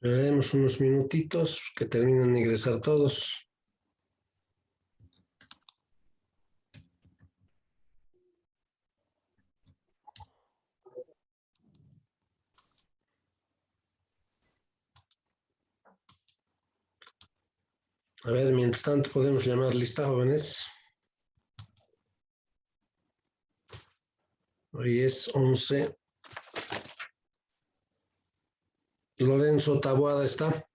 Esperaremos unos minutitos que terminen de ingresar todos. A ver, mientras tanto podemos llamar lista, jóvenes. Hoy es 11. Lorenzo Taboada está.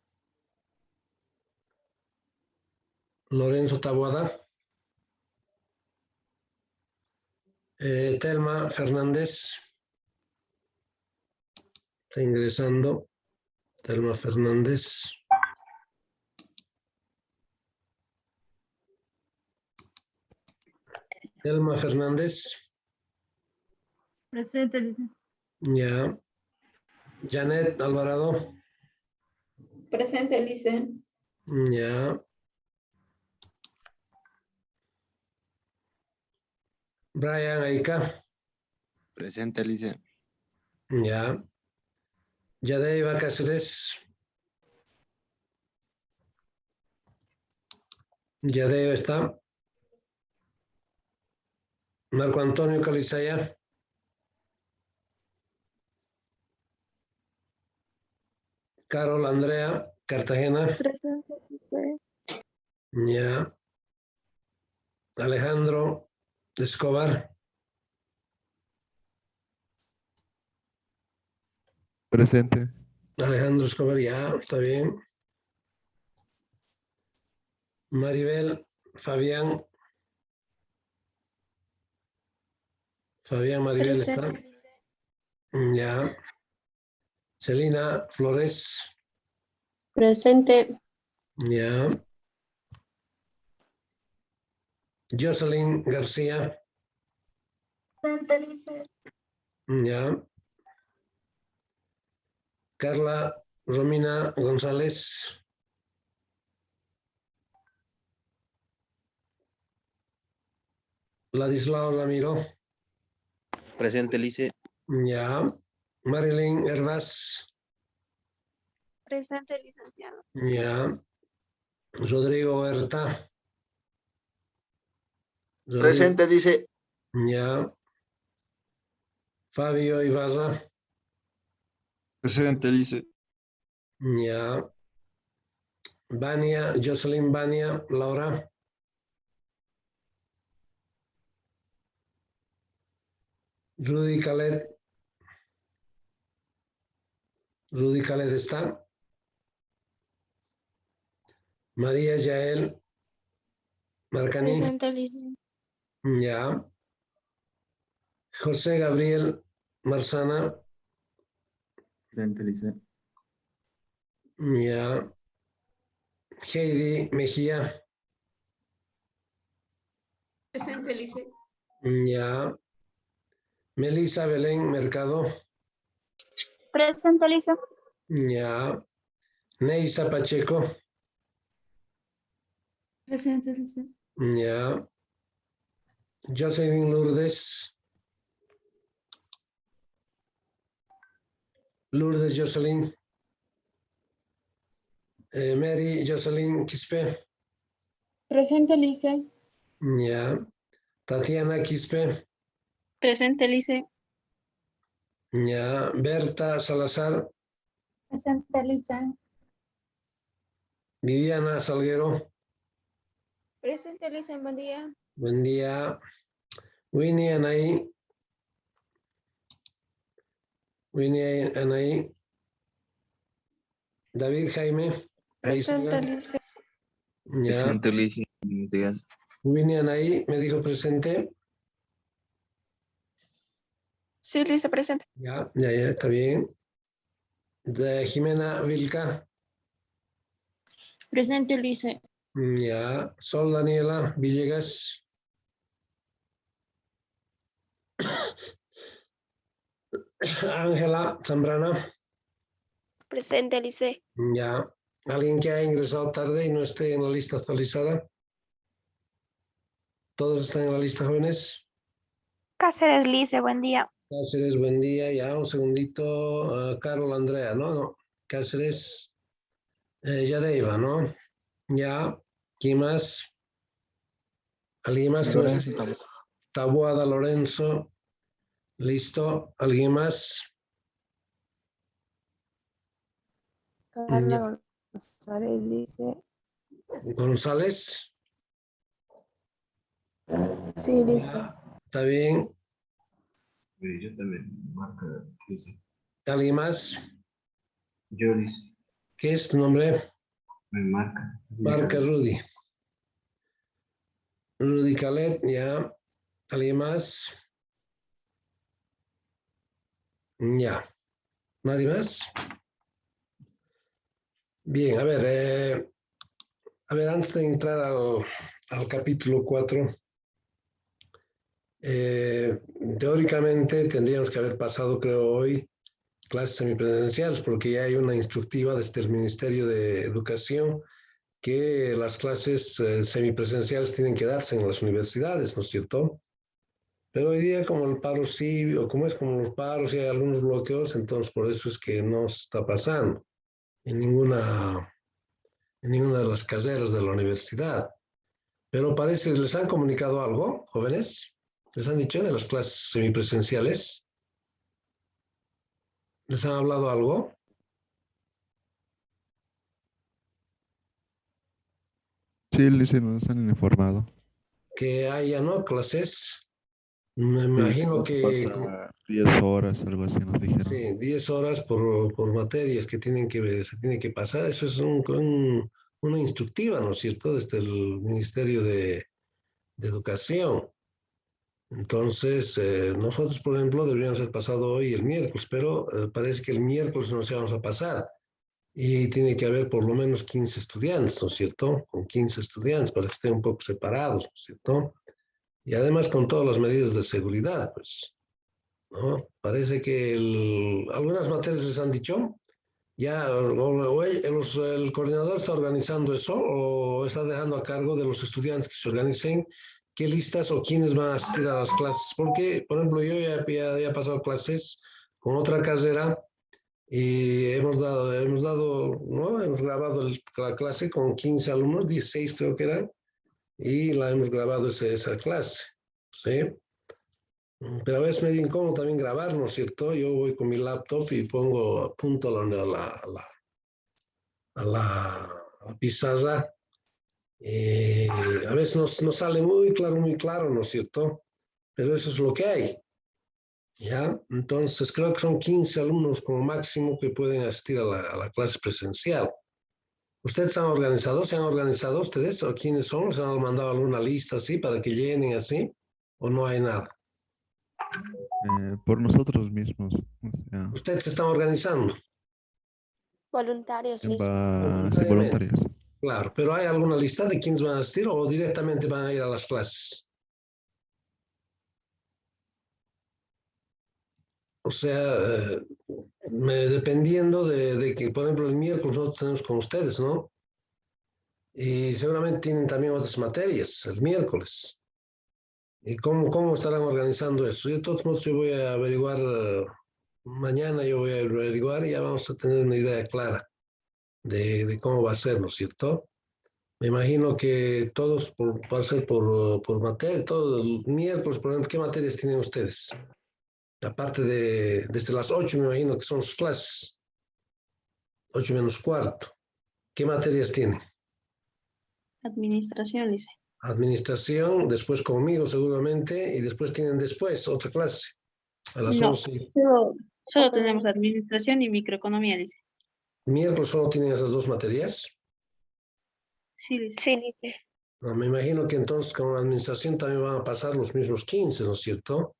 Lorenzo Taboada. Telma Fernández. Está ingresando. Telma Fernández. Telma Fernández. Presente, Lice. Ya. Janet Alvarado. Presente, Lice. Ya. Brian Aika. Presente, Lice. Ya. Yadeiva Cáceres. Yadeiva está. Marco Antonio Calizaya. Carol Andrea Cartagena. Presente, Lice. Ya. Alejandro Escobar. Presente. Alejandro Escobar, ya, está bien. Maribel Fabián. Fabián Maribel está. Ya. Celina Flores. Presente. Ya. Jocelyn García. Presente, Lice. Ya. Carla Romina González. Ladislao Ramiro. Presente, Lice. Ya. Marilyn Hervás. Presente, licenciado. Ya. Rodrigo Huerta. Presente, Lice. Ya. Fabio Ibarra. Presente, Lice. Ya. Vania, Jocelyn Vania, Laura. Rudy Khaled. Rudy Khaled está. María Yael Marcani. Presente, Lice. Ya. José Gabriel Marzana. Presente, Lice. Ya. Heidi Mejía. Presente, Lice. Ya. Melissa Belén Mercado. Presente, Lice. Ya. Neisa Pacheco. Presente, Lice. Ya. Jocelyn Lourdes. Lourdes Jocelyn. Mary Jocelyn Quispe. Presente, Lice. Ya. Tatiana Quispe. Presente, Lice. Ya. Berta Salazar. Presente, Lice. Viviana Salguero. Presente, Lice. Buen día. Buen día. Winnie Anaí. Winnie Anaí. David Jaime. Presente, Lice. Ya. Presente, Lice. Buenos días. Winnie Anaí me dijo presente. Sí, Lice, presente. Ya, está bien. De Jimena Vilca. Presente, Lice. Ya. Sol Daniela Villegas. Ángela Zambrana. Presente, Lice. Ya. ¿Alguien que ha ingresado tarde y no esté en la lista actualizada? ¿Todos están en la lista, jóvenes? Cáceres Lice, buen día. Cáceres, buen día. Ya, un segundito. Carol Andrea, ¿no? No. Cáceres, Yadeiva, ¿no? Ya. ¿Quién más? ¿Alguien más que no esté? Taboada Lorenzo. Listo. ¿Alguien más? Carla González Lice. González. Sí, Lice. Ya, está bien. Yo también, marca, dice. ¿Alguien más? Yo dice, ¿Qué es tu nombre? me marca. Marca Rudy. Rudy Calet, ya. ¿Alguien más? Ya. ¿Nadie más? Bien, a ver, antes de entrar al capítulo 4, teóricamente tendríamos que haber pasado, creo, hoy clases semipresenciales, porque ya hay una instructiva desde el Ministerio de Educación que las clases semipresenciales tienen que darse en las universidades, ¿no es cierto? Pero hoy día, como el paro sí, o como es como los paros y hay algunos bloqueos, entonces por eso es que no se está pasando en ninguna de las carreras de la universidad. Pero parece, ¿les han comunicado algo, jóvenes? ¿Les han dicho de las clases semipresenciales? ¿Les han hablado algo? Sí, Lice, nos han informado. Que haya, ¿no? Clases. Me Sí, que imagino vamos a que pasar 10 horas, algo así nos dijeron. sí, 10 horas por materias que se tienen que pasar. Eso es una instructiva, ¿no es cierto? Desde el Ministerio de Educación. Entonces, nosotros, por ejemplo, deberíamos haber pasado hoy el miércoles, pero parece que el miércoles no se vamos a pasar. Y tiene que haber por lo menos 15 estudiantes, ¿no es cierto? Con 15 estudiantes para que estén un poco separados, ¿no es cierto? Y además con todas las medidas de seguridad, pues, ¿no? Parece que algunas materias les han dicho, ya, el coordinador está organizando eso o está dejando a cargo de los estudiantes que se organicen qué listas o quiénes van a asistir a las clases. Porque, por ejemplo, yo ya he pasado clases con otra carrera y ¿no? Hemos grabado la clase con 15 alumnos, 16 creo que eran, y la hemos grabado esa clase, ¿sí? Pero a veces medio incómodo también grabar, ¿no es cierto? Yo voy con mi laptop y pongo a punto a la pizarra. A veces no sale muy claro, ¿no es cierto? Pero eso es lo que hay. ¿Ya? Entonces creo que son 15 alumnos como máximo que pueden asistir a la clase presencial. ¿Ustedes están organizados? ¿Se han organizado ustedes? ¿O quiénes son? ¿Les han mandado alguna lista así para que llenen así? ¿O no hay nada? Por nosotros mismos. O sea, ¿Ustedes se están organizando? Voluntarios, Lice. sí, voluntarios. Claro, pero ¿hay alguna lista de quiénes van a asistir o directamente van a ir a las clases? O sea, dependiendo de que, por ejemplo, el miércoles nosotros tenemos con ustedes, ¿no? Y seguramente tienen también otras materias el miércoles. ¿Y cómo estarán organizando eso? Yo de todos modos yo voy a averiguar, mañana yo voy a averiguar y ya vamos a tener una idea clara de cómo va a ser, ¿no es cierto? Me imagino que todos va a ser por materia, todo el miércoles, por ejemplo, ¿qué materias tienen ustedes? Aparte desde las 8 me imagino que son sus clases, 8 menos cuarto. ¿Qué materias tienen? Administración, Lice. Administración, después conmigo seguramente, y después tienen otra clase, a las No, 11. solo tenemos administración y microeconomía, dice. ¿Miércoles solo tienen esas dos materias? Sí, dice. Sí, Lice. No, me imagino que entonces con administración también van a pasar los mismos 15, ¿no es cierto?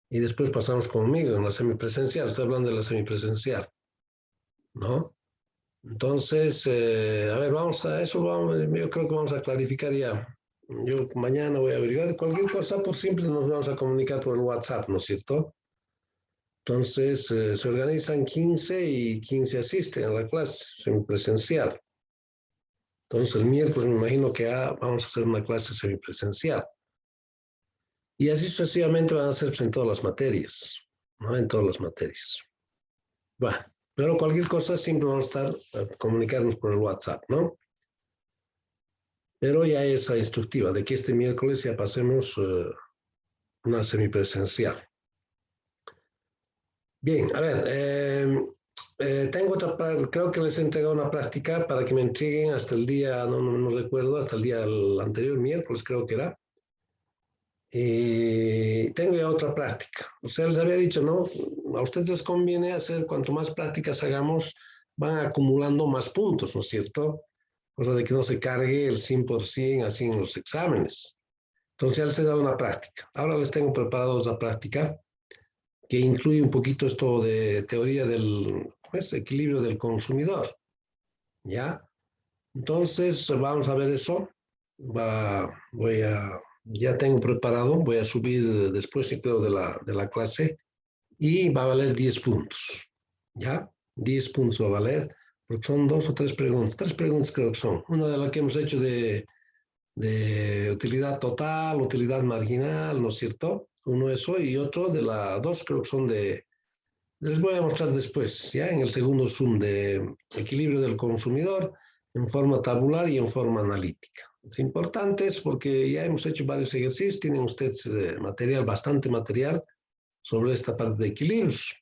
Y después pasamos conmigo en la semipresencial, estoy hablando de la semipresencial, ¿no? Entonces, a ver, yo creo que vamos a clarificar ya. Yo mañana voy a averiguar cualquier cosa, pues siempre nos vamos a comunicar por el WhatsApp, ¿no es cierto? Entonces, se organizan 15 y 15 asisten a la clase semipresencial. Entonces, el miércoles me imagino que vamos a hacer una clase semipresencial. Y así sucesivamente van a hacerse en todas las materias, ¿no? En todas las materias. Bueno, pero cualquier cosa siempre vamos a estar, comunicarnos por el WhatsApp, ¿no? Pero ya es instructiva de que este miércoles ya pasemos una semipresencial. Bien, a ver, tengo otra, creo que les he entregado una práctica para que me entreguen hasta el día, no recuerdo, hasta el día anterior, miércoles creo que era. Tengo ya otra práctica. O sea, les había dicho, ¿no? A ustedes les conviene hacer, cuanto más prácticas hagamos, van acumulando más puntos, ¿no es cierto? Cosa de que no se cargue el 100% así en los exámenes. Entonces ya les he dado una práctica. Ahora les tengo preparado esa práctica que incluye un poquito esto de teoría del equilibrio del consumidor. ¿Ya? Entonces vamos a ver eso. Ya tengo preparado, voy a subir después, creo, de la clase y va a valer 10 puntos. ¿Ya? 10 puntos va a valer, porque son 2 o 3 preguntas. 3 preguntas creo que son. Una de las que hemos hecho de utilidad total, utilidad marginal, ¿no es cierto? Uno eso y otro de las 2 creo que son les voy a mostrar después, ya en el segundo Zoom, de equilibrio del consumidor en forma tabular y en forma analítica. Es importante porque ya hemos hecho varios ejercicios, tienen ustedes bastante material sobre esta parte de equilibrios.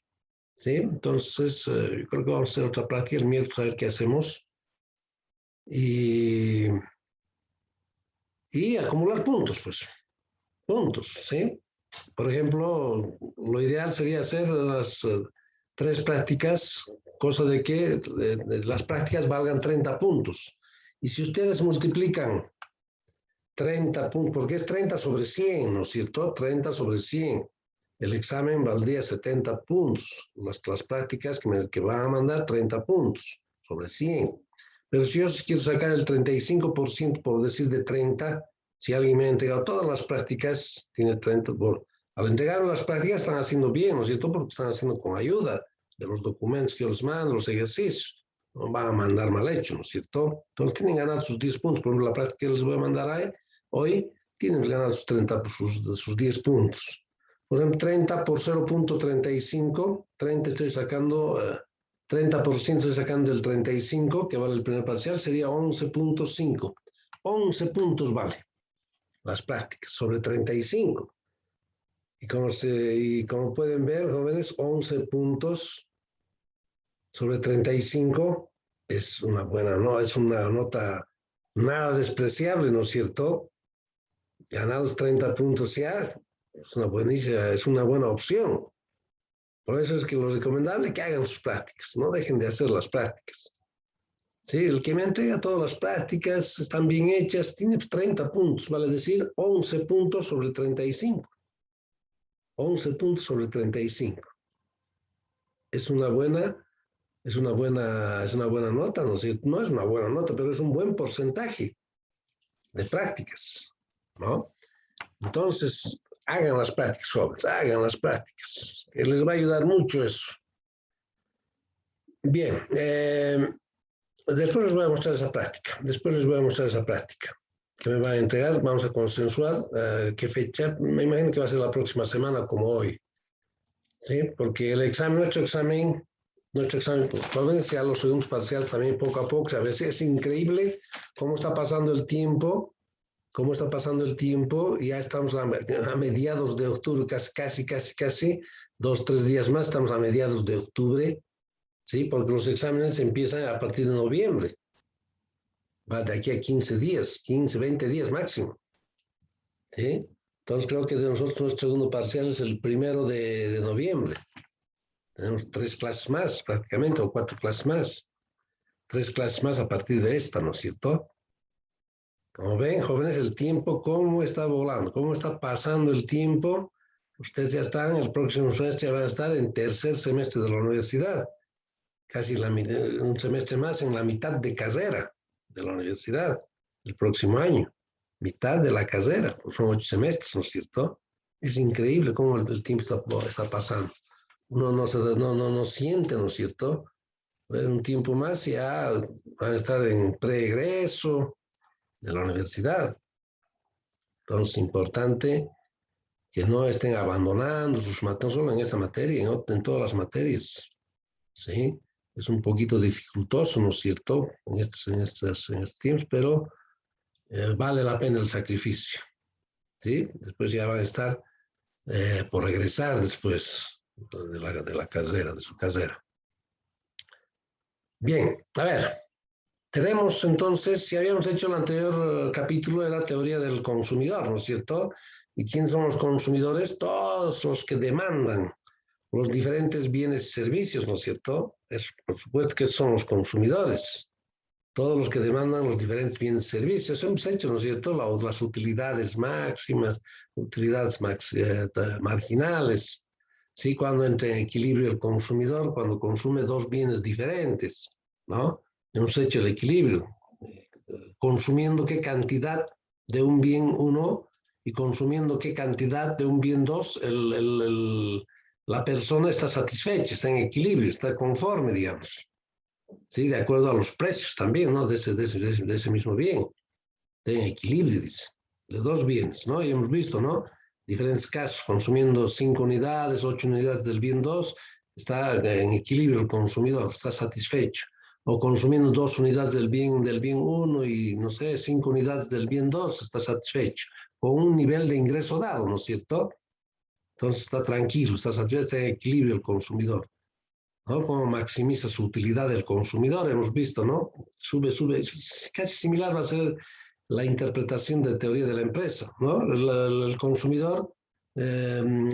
¿Sí? Entonces, yo creo que vamos a hacer otra práctica el miércoles a ver qué hacemos. Y acumular puntos, pues. Puntos, ¿sí? Por ejemplo, lo ideal sería hacer las 3 prácticas, cosa de que las prácticas valgan 30 puntos. Y si ustedes multiplican 30 puntos, porque es 30 sobre 100, ¿no es cierto? 30 sobre 100. El examen valdría 70 puntos. Las prácticas que van a mandar 30 puntos sobre 100. Pero si yo quiero sacar el 35%, por decir de 30, si alguien me ha entregado todas las prácticas, tiene 30. Bueno, al entregar las prácticas están haciendo bien, ¿no es cierto? Porque están haciendo con ayuda de los documentos que yo les mando, los ejercicios. No van a mandar mal hecho, ¿no es cierto? Entonces tienen que ganar sus 10 puntos. Por ejemplo, la práctica que les voy a mandar hoy, tienen que ganar sus 30 por sus 10 puntos. Por ejemplo, 30 por 0.35, 30 estoy sacando, 30% estoy sacando del 35, que vale el primer parcial, sería 11.5. 11 puntos vale las prácticas sobre 35. Y como pueden ver, jóvenes, 11 puntos sobre 35 es una buena, ¿no? Es una nota nada despreciable, ¿no es cierto? Ganados 30 puntos ya, es una buena opción. Por eso es que lo recomendable es que hagan sus prácticas, no dejen de hacer las prácticas. Sí, el que me entrega todas las prácticas están bien hechas, tiene 30 puntos, vale decir 11 puntos sobre 35. 11 puntos sobre 35. Es una buena nota, ¿no es cierto? No es una buena nota, pero es un buen porcentaje de prácticas, ¿no? Entonces, hagan las prácticas, jóvenes, hagan las prácticas, que les va a ayudar mucho eso. Bien, después les voy a mostrar esa práctica, que me van a entregar, vamos a consensuar qué fecha, me imagino que va a ser la próxima semana como hoy, ¿sí? Porque nuestro examen, jóvenes, ya los segundos parciales también poco a poco, a veces es increíble cómo está pasando el tiempo, ya estamos a mediados de octubre, casi, 2, 3 días más, estamos a mediados de octubre, ¿sí? Porque los exámenes empiezan a partir de noviembre, va de aquí a 15 días, 15, 20 días máximo, ¿sí? Entonces creo que de nosotros nuestro segundo parcial es el 1 de noviembre. Tenemos 3 clases más prácticamente, o 4 clases más. 3 clases más a partir de esta, ¿no es cierto? Como ven, jóvenes, el tiempo, cómo está volando, cómo está pasando el tiempo. Ustedes ya están, el próximo semestre ya van a estar en tercer semestre de la universidad. Casi un semestre más en la mitad de carrera de la universidad, el próximo año. Mitad de la carrera, pues son 8 semestres, ¿no es cierto? Es increíble cómo el tiempo está pasando. Uno no siente, ¿no es cierto? Un tiempo más ya van a estar en preegreso de la universidad. Entonces, importante que no estén abandonando sus materias, no solo en esta materia, en todas las materias, ¿sí? Es un poquito dificultoso, ¿no es cierto?, en estos tiempos, pero vale la pena el sacrificio, ¿sí? Después ya van a estar por regresar después de la carrera, de su carrera. Bien, a ver, tenemos entonces, si habíamos hecho el anterior capítulo de la teoría del consumidor, ¿no es cierto? ¿Y quiénes son los consumidores? Todos los que demandan los diferentes bienes y servicios, ¿no es cierto? Por supuesto que son los consumidores. Todos los que demandan los diferentes bienes y servicios. Hemos hecho, ¿no es cierto?, las utilidades máximas, utilidades marginales. Sí, cuando entra en equilibrio el consumidor, cuando consume dos bienes diferentes, ¿no? Hemos hecho el equilibrio, consumiendo qué cantidad de un bien uno y consumiendo qué cantidad de un bien dos, la persona está satisfecha, está en equilibrio, está conforme, digamos. Sí, de acuerdo a los precios también, ¿no? De ese mismo bien. Está en equilibrio, dice. De dos bienes, ¿no? Y hemos visto, ¿no? Diferentes casos, consumiendo 5 unidades, 8 unidades del bien 2, está en equilibrio el consumidor, está satisfecho. O consumiendo 2 unidades del bien 1 y, no sé, 5 unidades del bien 2, está satisfecho. Con un nivel de ingreso dado, ¿no es cierto? Entonces está tranquilo, está satisfecho, está en equilibrio el consumidor, ¿no? Cómo maximiza su utilidad del consumidor, hemos visto, ¿no? Sube, casi similar va a ser la interpretación de teoría de la empresa, ¿no? El consumidor,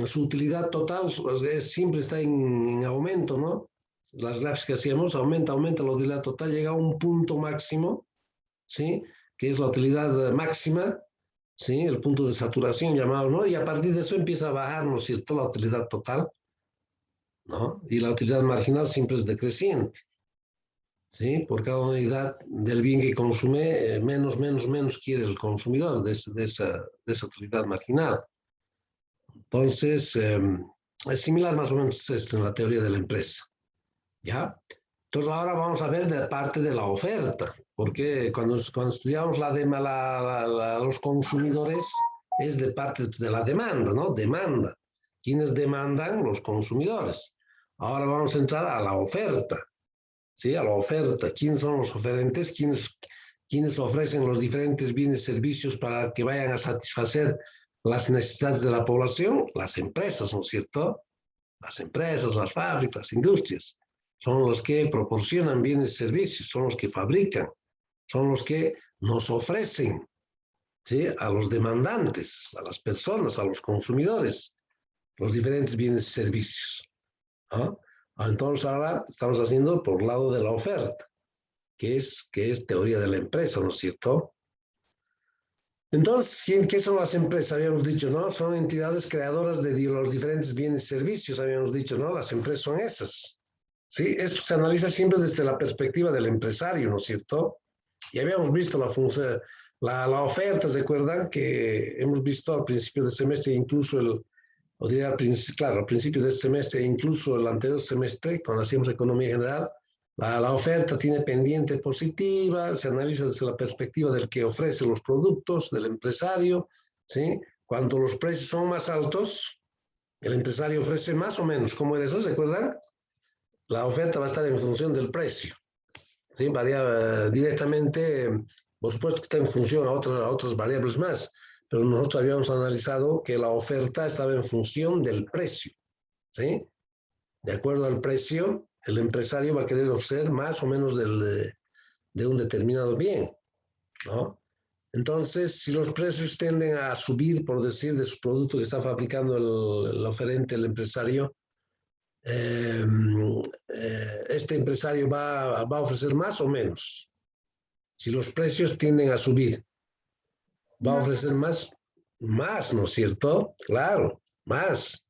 su utilidad total siempre está en aumento, ¿no? Las gráficas que hacíamos, aumenta la utilidad total, llega a un punto máximo, ¿sí? Que es la utilidad máxima, ¿sí? El punto de saturación llamado, ¿no? Y a partir de eso empieza a bajar, ¿no es cierto?, la utilidad total, ¿no? Y la utilidad marginal siempre es decreciente, ¿sí? Por cada unidad del bien que consume, menos quiere el consumidor de esa utilidad marginal. Entonces, es similar más o menos esto en la teoría de la empresa, ¿ya? Entonces, ahora vamos a ver de parte de la oferta, porque cuando estudiamos los consumidores, es de parte de la demanda, ¿no? Demanda. ¿Quiénes demandan? Los consumidores. Ahora vamos a entrar a la oferta, ¿sí? A la oferta. ¿Quiénes son los oferentes? ¿Quiénes ofrecen los diferentes bienes y servicios para que vayan a satisfacer las necesidades de la población? Las empresas, ¿no es cierto? Las empresas, las fábricas, las industrias. Son los que proporcionan bienes y servicios, son los que fabrican, son los que nos ofrecen, ¿sí?, a los demandantes, a las personas, a los consumidores, los diferentes bienes y servicios, ¿no? Entonces ahora estamos haciendo por lado de la oferta, que es teoría de la empresa, ¿no es cierto? Entonces, ¿qué son las empresas? Habíamos dicho, ¿no? Son entidades creadoras de los diferentes bienes y servicios, habíamos dicho, ¿no? Las empresas son esas. Sí, esto se analiza siempre desde la perspectiva del empresario, ¿no es cierto? Y habíamos visto la función, la oferta, ¿se acuerdan? Que hemos visto al principio del semestre, incluso al principio del semestre, incluso el anterior semestre, cuando hacíamos economía general, la oferta tiene pendiente positiva, se analiza desde la perspectiva del que ofrece los productos, del empresario, ¿sí? Cuando los precios son más altos, el empresario ofrece más o menos. ¿Cómo era eso? ¿Se acuerdan? La oferta va a estar en función del precio, ¿sí? Varía directamente, por supuesto que está en función a otras variables más, pero nosotros habíamos analizado que la oferta estaba en función del precio, ¿sí? De acuerdo al precio, el empresario va a querer ofrecer más o menos de un determinado bien, ¿no? Entonces, si los precios tienden a subir, por decir, de su producto que está fabricando el oferente, el empresario, este empresario va a ofrecer más o menos. Si los precios tienden a subir, va a ofrecer más, ¿no es cierto? Claro, más.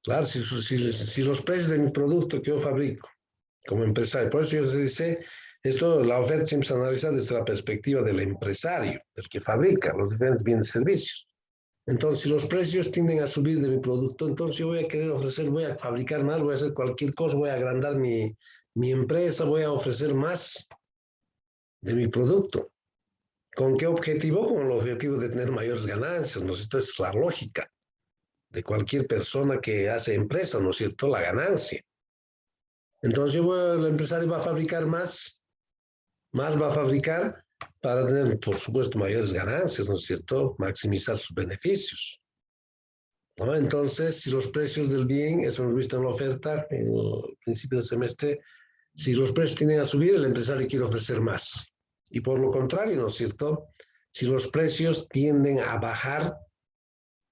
Claro, si los precios de mi producto que yo fabrico como empresario, por eso yo les dice, la oferta siempre se analiza desde la perspectiva del empresario, del que fabrica los diferentes bienes y servicios. Entonces, si los precios tienden a subir de mi producto, entonces yo voy a querer ofrecer, voy a fabricar más, voy a hacer cualquier cosa, voy a agrandar mi empresa, voy a ofrecer más de mi producto. ¿Con qué objetivo? Con el objetivo de tener mayores ganancias, ¿no? Esto es la lógica, de cualquier persona que hace empresa, ¿no es cierto? La ganancia. Entonces el empresario va a fabricar más va a fabricar para tener, por supuesto, mayores ganancias, ¿no es cierto? Maximizar sus beneficios, ¿no? Entonces, si los precios del bien, eso hemos visto en la oferta, en el principio del semestre, si los precios tienden a subir, el empresario quiere ofrecer más. Y por lo contrario, ¿no es cierto? Si los precios tienden a bajar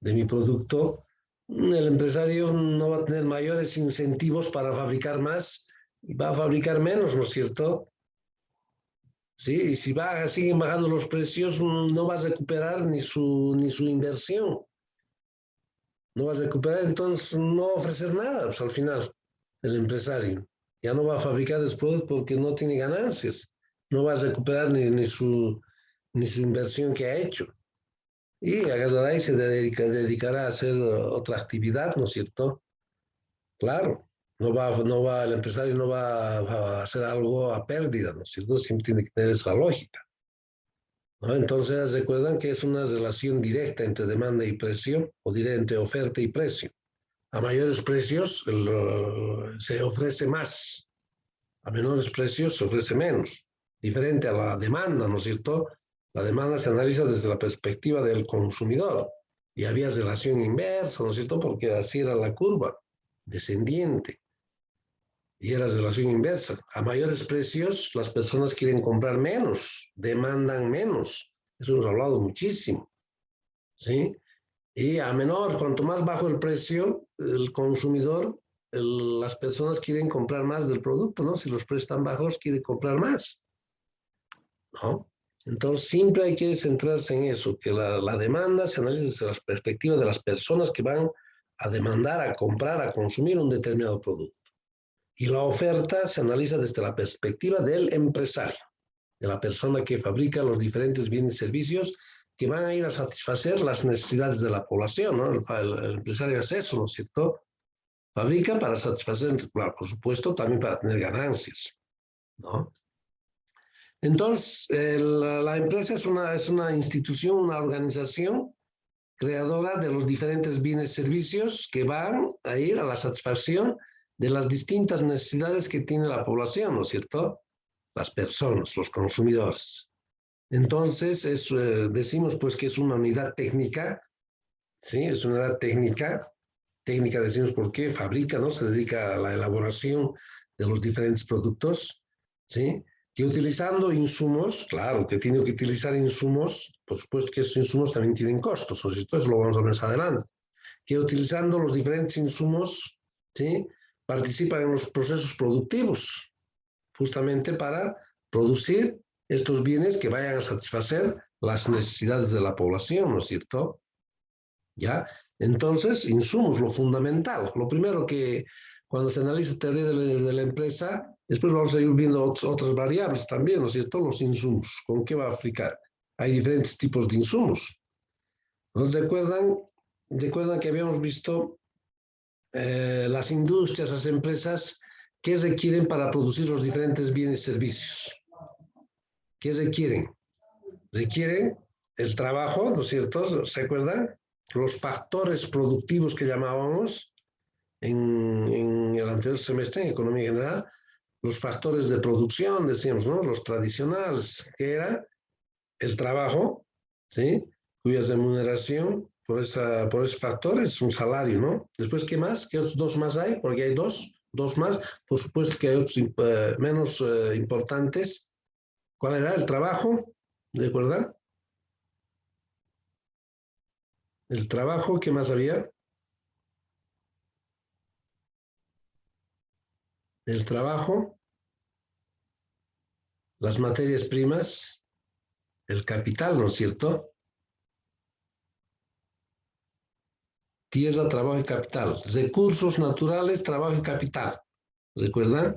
de mi producto, el empresario no va a tener mayores incentivos para fabricar más y va a fabricar menos, ¿no es cierto? Sí, y si siguen bajando los precios, no va a recuperar ni su inversión. No va a recuperar, entonces no va a ofrecer nada, pues al final, el empresario. Ya no va a fabricar después porque no tiene ganancias. No va a recuperar ni su inversión que ha hecho. Y agarrará y se dedicará a hacer otra actividad, ¿no es cierto? Claro. El empresario no va a hacer algo a pérdida, ¿no es cierto? Siempre tiene que tener esa lógica, ¿no? Entonces, recuerdan que es una relación directa entre demanda y precio, o entre oferta y precio. A mayores precios se ofrece más, a menores precios se ofrece menos, diferente a la demanda, ¿no es cierto? La demanda se analiza desde la perspectiva del consumidor, y había relación inversa, ¿no es cierto? Porque así era la curva, descendiente. Y era relación inversa. A mayores precios, las personas quieren comprar menos, demandan menos. Eso hemos hablado muchísimo, ¿sí? Y a menor, cuanto más bajo el precio, el consumidor, las personas quieren comprar más del producto, ¿no? Si los precios están bajos, quieren comprar más, ¿no? Entonces, siempre hay que centrarse en eso, que la demanda se analiza desde la perspectiva de las personas que van a demandar, a comprar, a consumir un determinado producto. Y la oferta se analiza desde la perspectiva del empresario, de la persona que fabrica los diferentes bienes y servicios que van a ir a satisfacer las necesidades de la población, ¿no? El empresario hace eso, ¿no es cierto? Fabrica para satisfacer, claro, por supuesto, también para tener ganancias, ¿no? Entonces, la empresa es una institución, una organización creadora de los diferentes bienes y servicios que van a ir a la satisfacción de las distintas necesidades que tiene la población, ¿no es cierto? Las personas, los consumidores. Entonces, decimos pues que es una unidad técnica, ¿sí? Es una unidad técnica decimos porque fabrica, ¿no? Se dedica a la elaboración de los diferentes productos, ¿sí? Que utilizando insumos, claro, que tiene que utilizar insumos, por supuesto que esos insumos también tienen costos, ¿no es cierto? Eso lo vamos a ver más adelante. Que utilizando los diferentes insumos, ¿sí? Participan en los procesos productivos, justamente para producir estos bienes que vayan a satisfacer las necesidades de la población, ¿no es cierto? ¿Ya? Entonces, insumos, lo fundamental. Lo primero que cuando se analiza la teoría de la empresa, después vamos a ir viendo otras variables también, ¿no es cierto? Los insumos, ¿con qué va a aplicar? Hay diferentes tipos de insumos. ¿Nos recuerdan que habíamos visto las industrias, las empresas, qué requieren para producir los diferentes bienes y servicios? ¿Qué requieren? Requieren el trabajo, ¿no es cierto? ¿Se acuerdan? Los factores productivos que llamábamos en el anterior semestre en Economía General, los factores de producción, decíamos, ¿no? Los tradicionales, que era el trabajo, ¿sí? Cuya remuneración por ese factor es un salario, ¿no? Después, ¿qué más? ¿Qué otros dos más hay? Porque hay dos más. Por supuesto que hay otros menos importantes. ¿Cuál era? El trabajo, ¿de acuerdo? El trabajo, ¿qué más había? El trabajo, las materias primas, el capital, ¿no es cierto? Tierra, trabajo y capital. Recursos naturales, trabajo y capital. ¿Recuerdan?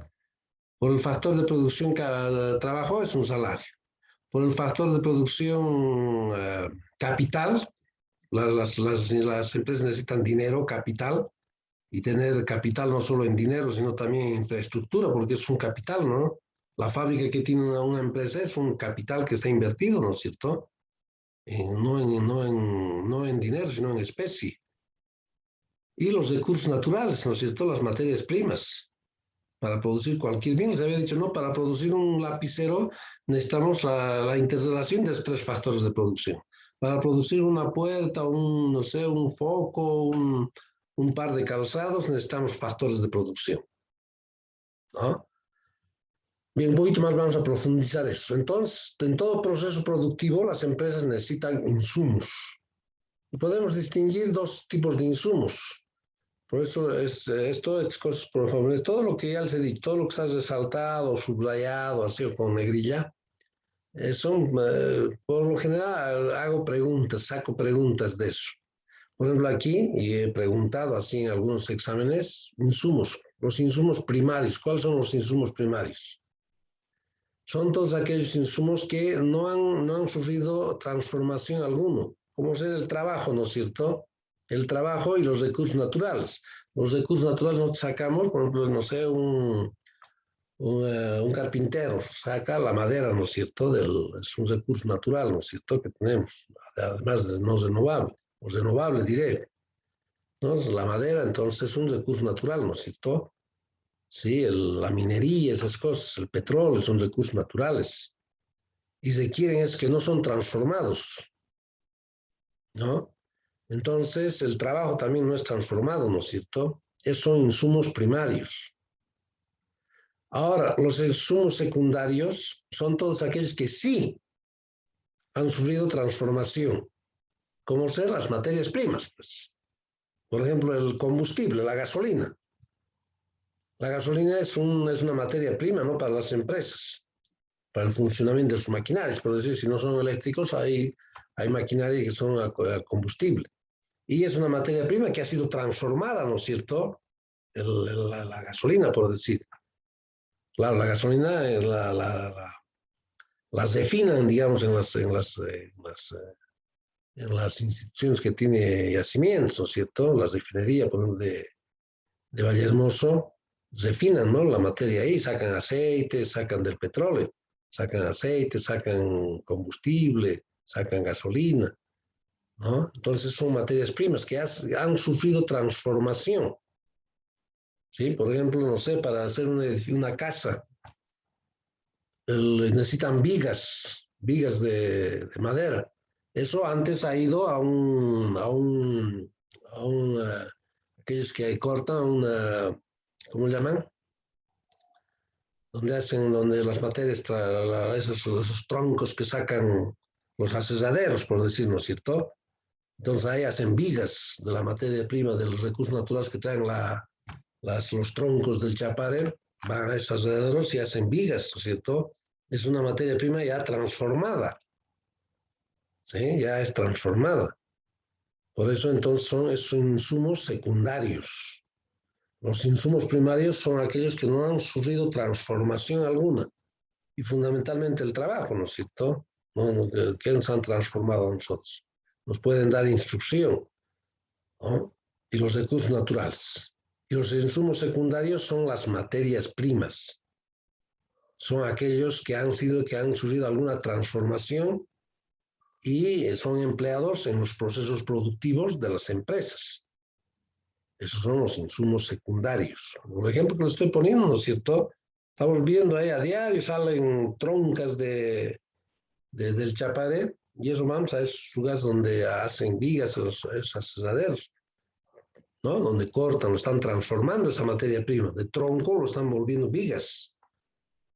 Por el factor de producción, trabajo es un salario. Por el factor de producción, capital, las empresas necesitan dinero, capital, y tener capital no solo en dinero, sino también en infraestructura, porque es un capital, ¿no? La fábrica que tiene una empresa es un capital que está invertido, ¿no es cierto? No en dinero, sino en especie. y los recursos naturales, ¿no es cierto? Las materias primas para producir cualquier bien. Les había dicho, no, para producir un lapicero necesitamos la interrelación de los 3 factores de producción. Para producir una puerta, no sé, un foco, un par de calzados, necesitamos factores de producción, ¿no? Bien, un poquito más vamos a profundizar eso. Entonces, en todo proceso productivo, las empresas necesitan insumos. Y podemos distinguir 2 tipos de insumos. Por eso estas cosas, por ejemplo, es todo lo que ya les he dicho, todo lo que se ha resaltado, subrayado, así o con negrilla, por lo general, saco preguntas de eso. Por ejemplo, aquí, y he preguntado así en algunos exámenes, los insumos primarios. ¿Cuáles son los insumos primarios? Son todos aquellos insumos que no han sufrido transformación alguna, como ser el trabajo, ¿no es cierto? El trabajo y los recursos naturales. Los recursos naturales nos sacamos, por ejemplo, no sé, un carpintero saca la madera, ¿no es cierto? Es un recurso natural, ¿no es cierto? Que tenemos, además de no renovable, o renovable diré. ¿No? La madera, entonces, es un recurso natural, ¿no es cierto? Sí, la minería, esas cosas, el petróleo son recursos naturales. Y requieren es que no son transformados, ¿no? Entonces, el trabajo también no es transformado, ¿no es cierto? Esos son insumos primarios. Ahora, los insumos secundarios son todos aquellos que sí han sufrido transformación, como ser las materias primas, pues. Por ejemplo, el combustible, la gasolina. La gasolina es una materia prima, ¿no? Para las empresas, para el funcionamiento de sus maquinarias. Por decir, si no son eléctricos, hay maquinarias que son a combustible. Y es una materia prima que ha sido transformada, ¿no es cierto? La gasolina, por decir. Claro, la gasolina las definan, digamos, en las instituciones que tiene yacimientos, ¿no es cierto? Las refinerías, por ejemplo, de Vallehermoso, refinan, ¿no? La materia ahí, sacan aceite, sacan del petróleo, sacan aceite, sacan combustible, sacan gasolina, ¿no? Entonces son materias primas que han sufrido transformación, ¿sí? Por ejemplo, no sé, para hacer una casa, necesitan vigas de madera. Eso antes ha ido a aquellos que cortan ¿cómo llaman? Donde las materias, esos troncos que sacan los aserraderos, por decir, ¿no es cierto? Entonces ahí hacen vigas de la materia prima, de los recursos naturales que traen los troncos del chapare, van a esos aserraderos y hacen vigas, ¿no es cierto? Es una materia prima ya transformada, ¿sí? Ya es transformada. Por eso entonces son esos insumos secundarios. Los insumos primarios son aquellos que no han sufrido transformación alguna. Y fundamentalmente el trabajo, ¿no es cierto? Que nos han transformado a nosotros. Nos pueden dar instrucción, ¿no? Y los recursos naturales. Y los insumos secundarios son las materias primas. Son aquellos que han sufrido alguna transformación y son empleados en los procesos productivos de las empresas. Esos son los insumos secundarios. Por ejemplo, que lo estoy poniendo, ¿no es cierto? Estamos viendo ahí a diario, salen troncas del chaparé, y eso vamos a esos lugares donde hacen vigas, esos aserraderos, ¿no? Donde cortan, lo están transformando esa materia prima. De tronco lo están volviendo vigas.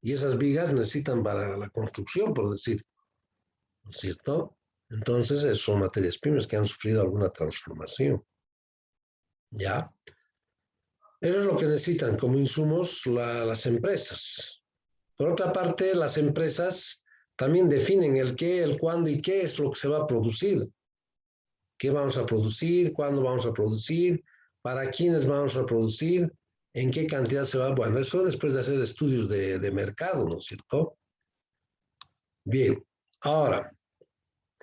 Y esas vigas necesitan para la construcción, por decir, ¿no es cierto? Entonces, son materias primas que han sufrido alguna transformación. ¿Ya? Eso es lo que necesitan como insumos las empresas. Por otra parte, las empresas también definen el qué, el cuándo y qué es lo que se va a producir. ¿Qué vamos a producir? ¿Cuándo vamos a producir? ¿Para quiénes vamos a producir? ¿En qué cantidad se va? Bueno, eso después de hacer estudios de mercado, ¿no es cierto? Bien, ahora,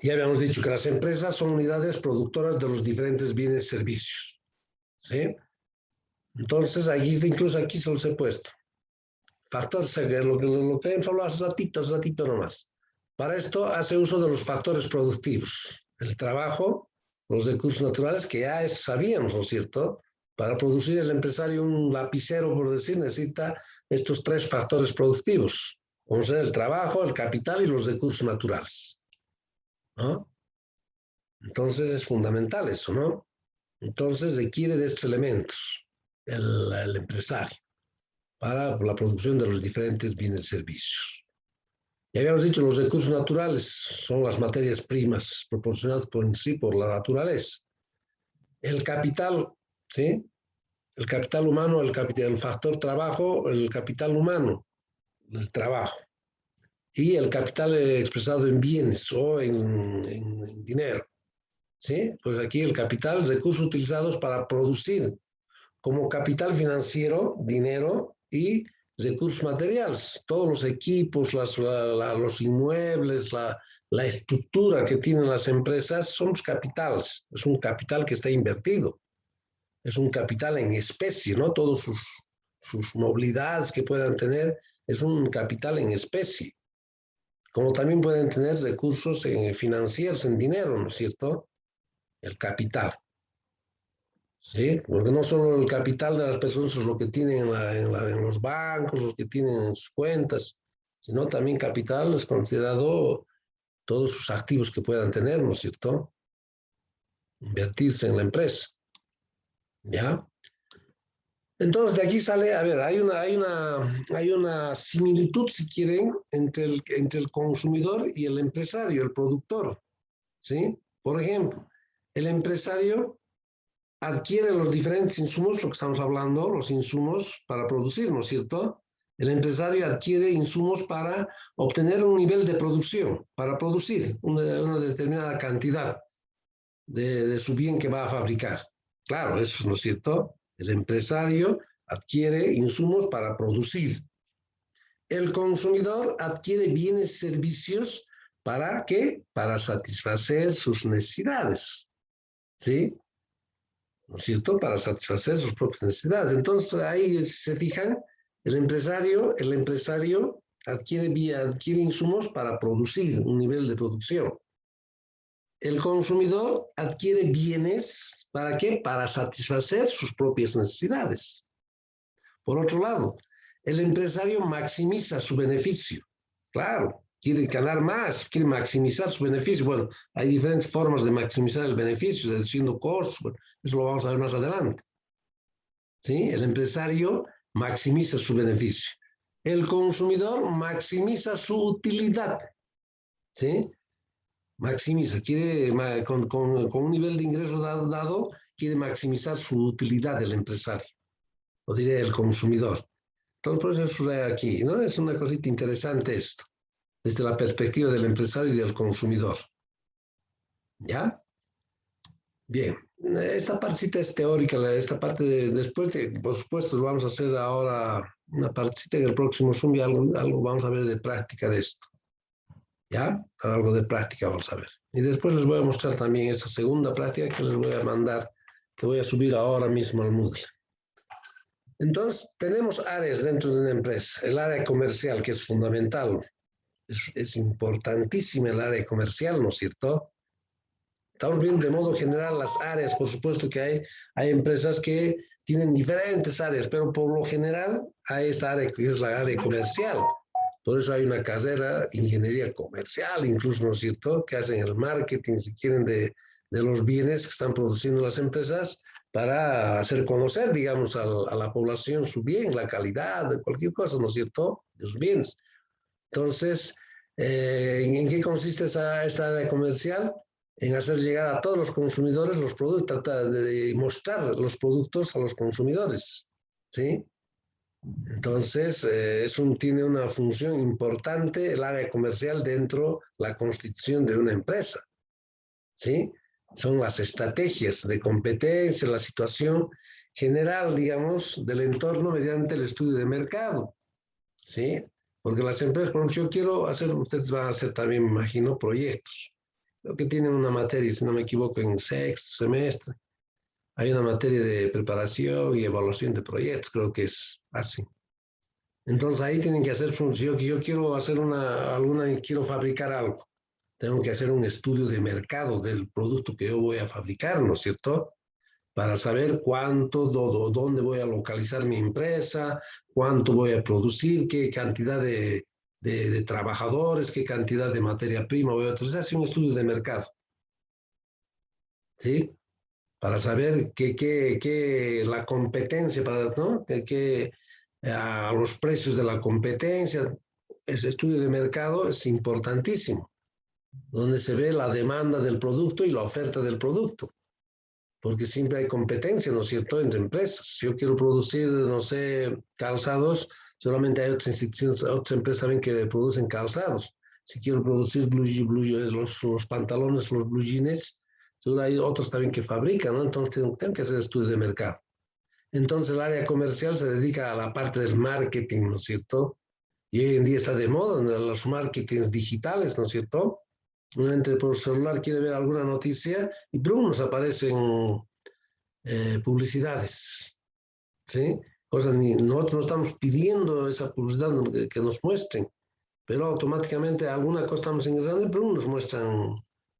ya habíamos dicho que las empresas son unidades productoras de los diferentes bienes y servicios, ¿sí? Entonces, incluso aquí se los he puesto. Factores, lo que hemos hablado hace ratito nomás. Para esto hace uso de los factores productivos. El trabajo, los recursos naturales, que ya sabíamos, ¿no es cierto? Para producir el empresario un lapicero, por decir, necesita estos 3 factores productivos, como ser el trabajo, el capital y los recursos naturales, ¿no? Entonces es fundamental eso, ¿no? Entonces requiere de estos elementos el empresario para la producción de los diferentes bienes y servicios. Ya habíamos dicho, los recursos naturales son las materias primas proporcionadas por la naturaleza. El capital, ¿sí? El capital humano, el factor trabajo, el capital humano, el trabajo. Y el capital expresado en bienes o en dinero, ¿sí? Pues aquí el capital, recursos utilizados para producir, como capital financiero, dinero y recursos materiales, todos los equipos, los inmuebles, la estructura que tienen las empresas son los capitales, es un capital que está invertido, es un capital en especie, ¿no? Todas sus movilidades que puedan tener es un capital en especie, como también pueden tener recursos financieros, en dinero, ¿no es cierto? El capital. Sí, porque no solo el capital de las personas es lo que tienen en los bancos, los que tienen en sus cuentas, sino también capital es considerado todos sus activos que puedan tener, ¿no es cierto? Invertirse en la empresa. ¿Ya? Entonces, de aquí sale, a ver, hay una similitud, si quieren, entre el consumidor y el empresario, el productor, ¿sí? Por ejemplo, el empresario adquiere los diferentes insumos, lo que estamos hablando, los insumos para producir, ¿no es cierto? El empresario adquiere insumos para obtener un nivel de producción, para producir una determinada cantidad de su bien que va a fabricar. Claro, eso, ¿no es cierto? El empresario adquiere insumos para producir. El consumidor adquiere bienes y servicios ¿para qué? Para satisfacer sus necesidades, ¿sí? ¿No es cierto? Para satisfacer sus propias necesidades. Entonces, ahí se fijan, el empresario adquiere insumos para producir un nivel de producción. El consumidor adquiere bienes, ¿para qué? Para satisfacer sus propias necesidades. Por otro lado, el empresario maximiza su beneficio. Claro, quiere ganar más, quiere maximizar su beneficio. Bueno, hay diferentes formas de maximizar el beneficio, reduciendo costos. Bueno, eso lo vamos a ver más adelante. ¿Sí? El empresario maximiza su beneficio. El consumidor maximiza su utilidad. ¿Sí? Maximiza, quiere, con un nivel de ingreso dado, quiere maximizar su utilidad del empresario, o diré el consumidor. Entonces, por eso es aquí, ¿no? Es una cosita interesante esto, desde la perspectiva del empresario y del consumidor. ¿Ya? Bien, esta partecita es teórica, esta parte después, por supuesto, vamos a hacer ahora una partecita en el próximo Zoom y algo vamos a ver de práctica de esto. ¿Ya? Algo de práctica vamos a ver. Y después les voy a mostrar también esa segunda práctica que les voy a mandar, que voy a subir ahora mismo al Moodle. Entonces, tenemos áreas dentro de una empresa. El área comercial, que es fundamental. Es importantísima el área comercial, ¿no es cierto? Estamos viendo de modo general las áreas. Por supuesto que hay empresas que tienen diferentes áreas, pero por lo general hay esta área que es la área comercial. Por eso hay una carrera, ingeniería comercial, incluso, ¿no es cierto?, que hacen el marketing, si quieren, de los bienes que están produciendo las empresas para hacer conocer, digamos, a la población su bien, la calidad, de cualquier cosa, ¿no es cierto?, de sus bienes. Entonces, ¿en qué consiste esta área comercial? En hacer llegar a todos los consumidores los productos, tratar de mostrar los productos a los consumidores, ¿sí? Entonces, tiene una función importante el área comercial dentro de la constitución de una empresa, ¿sí? Son las estrategias de competencia, la situación general, digamos, del entorno mediante el estudio de mercado, ¿sí? Porque las empresas, por ejemplo, yo quiero hacer, ustedes van a hacer también, me imagino, proyectos. Creo que tienen una materia, si no me equivoco, en sexto semestre. Hay una materia de preparación y evaluación de proyectos, creo que es así. Entonces ahí tienen que hacer, yo quiero hacer quiero fabricar algo. Tengo que hacer un estudio de mercado del producto que yo voy a fabricar, ¿no es cierto? para saber cuánto, dónde voy a localizar mi empresa, cuánto voy a producir, qué cantidad de trabajadores, qué cantidad de materia prima voy a utilizar. Es un estudio de mercado, ¿sí? Para saber la competencia, ¿no? A los precios de la competencia. Ese estudio de mercado es importantísimo, donde se ve la demanda del producto y la oferta del producto. Porque siempre hay competencia, ¿no es cierto?, entre empresas. Si yo quiero producir, no sé, calzados, solamente hay otras instituciones, otras empresas también que producen calzados. Si quiero producir los pantalones, los blue jeans, seguro hay otros también que fabrican, ¿no? Entonces tengo que hacer estudios de mercado. Entonces el área comercial se dedica a la parte del marketing, ¿no es cierto? Y hoy en día está de moda los marketings digitales, ¿no es cierto? Uno entra por celular, quiere ver alguna noticia y ¡prum! Nos aparecen publicidades, ¿sí? Nosotros no estamos pidiendo esa publicidad que nos muestren, pero automáticamente alguna cosa estamos ingresando y ¡prum! Nos muestran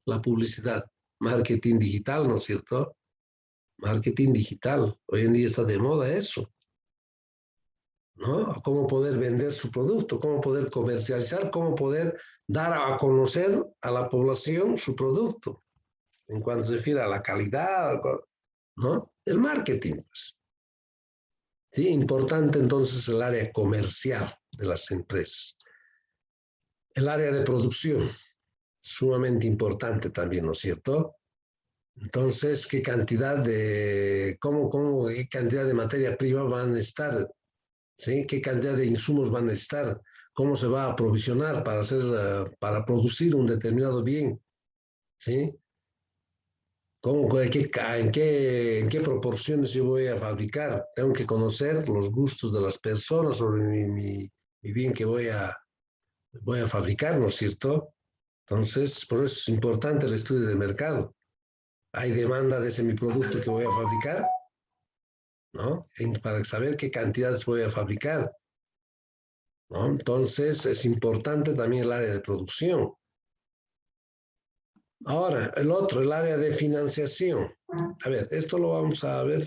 la publicidad. Marketing digital, ¿no es cierto? Marketing digital. Hoy en día está de moda eso, ¿no? Cómo poder vender su producto, cómo poder comercializar, cómo poder dar a conocer a la población su producto, en cuanto se refiere a la calidad, ¿no? El marketing, pues. Sí, importante entonces el área comercial de las empresas. El área de producción, sumamente importante también, ¿no es cierto? Entonces, ¿qué cantidad de materia prima van a estar? ¿Sí? ¿Qué cantidad de insumos van a estar? ¿Cómo se va a aprovisionar para producir un determinado bien? ¿Sí? ¿En qué proporciones yo voy a fabricar? Tengo que conocer los gustos de las personas sobre mi bien que voy a fabricar, ¿no es cierto? Entonces, por eso es importante el estudio de mercado. ¿Hay demanda de ese mi producto que voy a fabricar? ¿No? Para saber qué cantidades voy a fabricar, ¿no? Entonces, es importante también el área de producción. Ahora, el área de financiación. A ver, esto lo vamos a ver,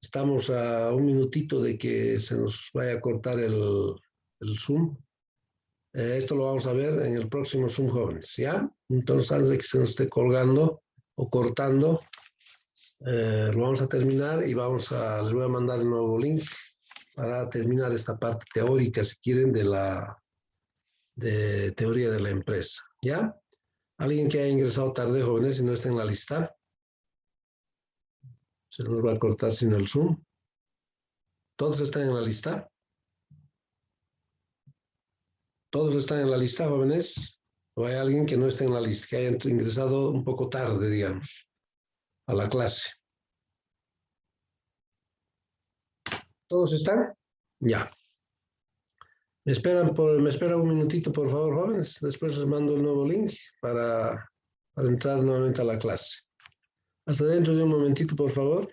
estamos a un minutito de que se nos vaya a cortar el Zoom. Esto lo vamos a ver en el próximo Zoom, jóvenes, ¿ya? Entonces, antes de que se nos esté colgando o cortando, lo vamos a terminar y les voy a mandar el nuevo link para terminar esta parte teórica, si quieren, de teoría de la empresa, ¿ya? ¿Alguien que haya ingresado tarde, jóvenes, y no está en la lista? Se nos va a cortar sin el Zoom. ¿Todos están en la lista? ¿Todos están en la lista, jóvenes? ¿O hay alguien que no está en la lista, que haya ingresado un poco tarde, digamos, a la clase? ¿Todos están? Ya. Me esperan un minutito, por favor, jóvenes. Después les mando el nuevo link para entrar nuevamente a la clase. Hasta dentro de un momentito, por favor.